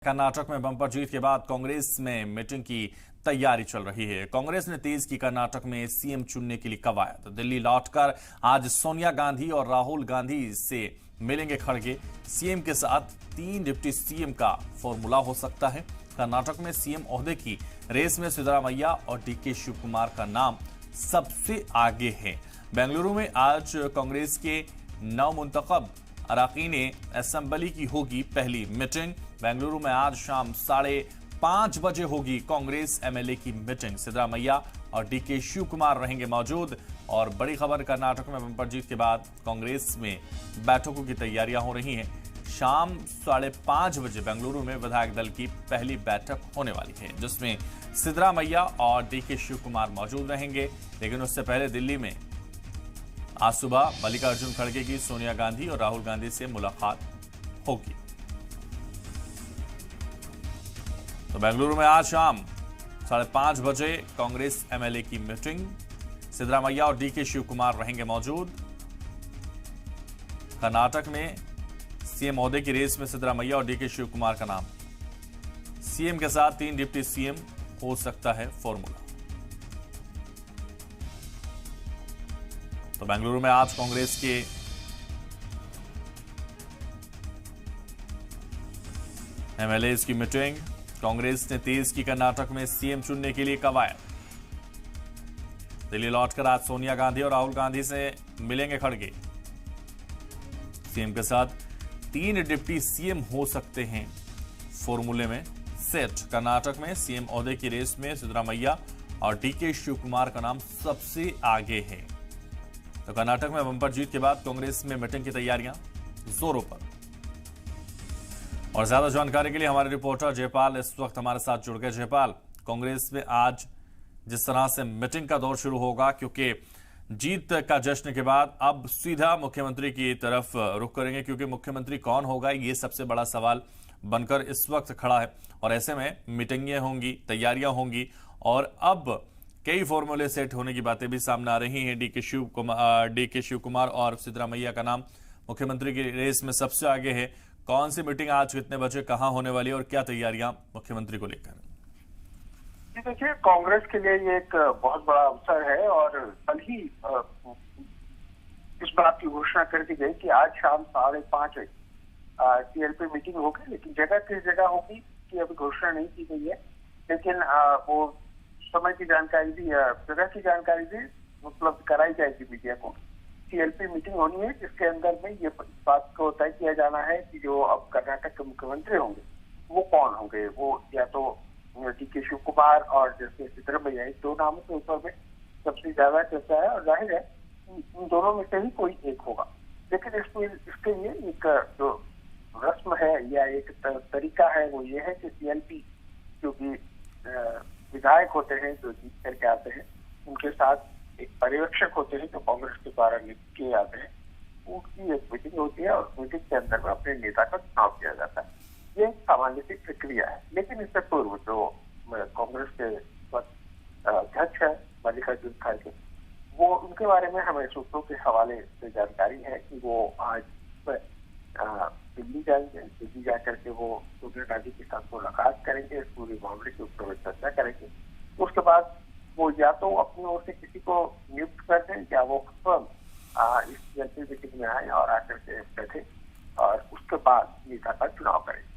कर्नाटक में बंपर जीत के बाद कांग्रेस में मीटिंग की तैयारी चल रही है। कांग्रेस ने तेज की कर्नाटक में सीएम चुनने के लिए कवायद। दिल्ली लौटकर आज सोनिया गांधी और राहुल गांधी से मिलेंगे खड़गे। सीएम के साथ 3 डिप्टी सीएम का फॉर्मूला हो सकता है। कर्नाटक में सीएम ओहदे की रेस में सिद्धरामैया और डीके शिव कुमार का नाम सबसे आगे है। बेंगलुरु में आज कांग्रेस के नवमुंतखब अराकीन असेंबली की होगी पहली मीटिंग। बेंगलुरु में आज शाम 5:30 बजे होगी कांग्रेस एमएलए की मीटिंग। सिद्धरामैया और डीके शिव कुमार रहेंगे मौजूद। और बड़ी खबर, कर्नाटक में बंपर जीत के बाद कांग्रेस में बैठकों की तैयारियां हो रही हैं। शाम 5:30 बजे बेंगलुरु में विधायक दल की पहली बैठक होने वाली है, जिसमें सिद्धरामैया और डीके शिव कुमार मौजूद रहेंगे। लेकिन उससे पहले दिल्ली में आज सुबह मल्लिकार्जुन खड़गे की सोनिया गांधी और राहुल गांधी से मुलाकात होगी। तो बेंगलुरु में आज शाम 5:30 बजे कांग्रेस एमएलए की मीटिंग। सिद्धरामैया और डीके शिव कुमार रहेंगे मौजूद। कर्नाटक में सीएम ओहदे की रेस में सिद्धरामैया और डीके शिव कुमार का नाम। सीएम के साथ 3 डिप्टी सीएम हो सकता है फॉर्मूला। तो बेंगलुरु में आज कांग्रेस के एमएलए की मीटिंग। कांग्रेस ने तेज की कर्नाटक में सीएम चुनने के लिए कवायद। दिल्ली लौटकर आज सोनिया गांधी और राहुल गांधी से मिलेंगे खड़गे। सीएम के साथ 3 डिप्टी सीएम हो सकते हैं फॉर्मूले में सेट। कर्नाटक में सीएम ओहदे की रेस में सिद्धरामैया और डीके शिव कुमार का नाम सबसे आगे है। तो कर्नाटक में बंपर जीत के बाद कांग्रेस में मीटिंग की तैयारियां जोरों पर। और ज्यादा जानकारी के लिए हमारे रिपोर्टर जयपाल इस वक्त हमारे साथ जुड़ गए। जयपाल, कांग्रेस में आज जिस तरह से मीटिंग का दौर शुरू होगा, क्योंकि जीत का जश्न के बाद अब सीधा मुख्यमंत्री की तरफ रुख करेंगे, क्योंकि मुख्यमंत्री कौन होगा ये सबसे बड़ा सवाल बनकर इस वक्त खड़ा है। और ऐसे में मीटिंगें होंगी, तैयारियां होंगी और अब कई फॉर्मूले सेट होने की बातें भी सामने आ रही हैं। डीके शिव कुमार और सिद्धरामैया का नाम मुख्यमंत्री की रेस में सबसे आगे है। कौन सी मीटिंग आज कितने बजे कहां होने वाली है और क्या तैयारियां मुख्यमंत्री को लेकर? देखिए, कांग्रेस के लिए ये एक बहुत बड़ा अवसर है और कल ही इस बात की घोषणा कर दी गई कि आज शाम 5:30 टीएलपी मीटिंग होगी। लेकिन जगह किस जगह होगी कि अभी घोषणा नहीं की गई है। लेकिन वो समय की जानकारी भी, जगह की जानकारी भी उपलब्ध कराई जाएगी मीडिया को। टीएलपी मीटिंग होनी है, जिसके अंदर में ये बात को तय किया जाना है कि जो अब कर्नाटक के मुख्यमंत्री होंगे वो कौन होंगे। वो या तो डीके शिव कुमार और जैसे सिद्धरामैया, इन 2 नामों के ऊपर में सबसे ज्यादा चर्चा है और जाहिर है इन दोनों में से ही कोई एक होगा। लेकिन इसके लिए एक जो रस्म है या एक तरीका है वो ये है कि टीएलपी जो भी विधायक होते हैं जो जीत करके आते हैं, उनके साथ एक पर्यवेक्षक होते हैं जो कांग्रेस के द्वारा नियुक्त किए जाते हैं। उनकी एक मीटिंग होती है और मीटिंग के अंदर में अपने नेता का चुनाव किया जाता है। ये सामान्य सी प्रक्रिया है। लेकिन इससे पूर्व जो कांग्रेस के अध्यक्ष है मल्लिकार्जुन खड़गे, वो उनके बारे में हमें सूत्रों के हवाले से जानकारी है कि वो आज दिल्ली जाएंगे। दिल्ली जाकर के वो सोनिया गांधी के साथ मुलाकात करेंगे, इस पूरे मामले के ऊपर चर्चा करेंगे। उसके बाद वो या तो अपनी ओर से किसी को नियुक्त कर दें या वो स्वयं इस मीटिंग में आए और आकर के बैठे और उसके बाद नेता का चुनाव करेंगे।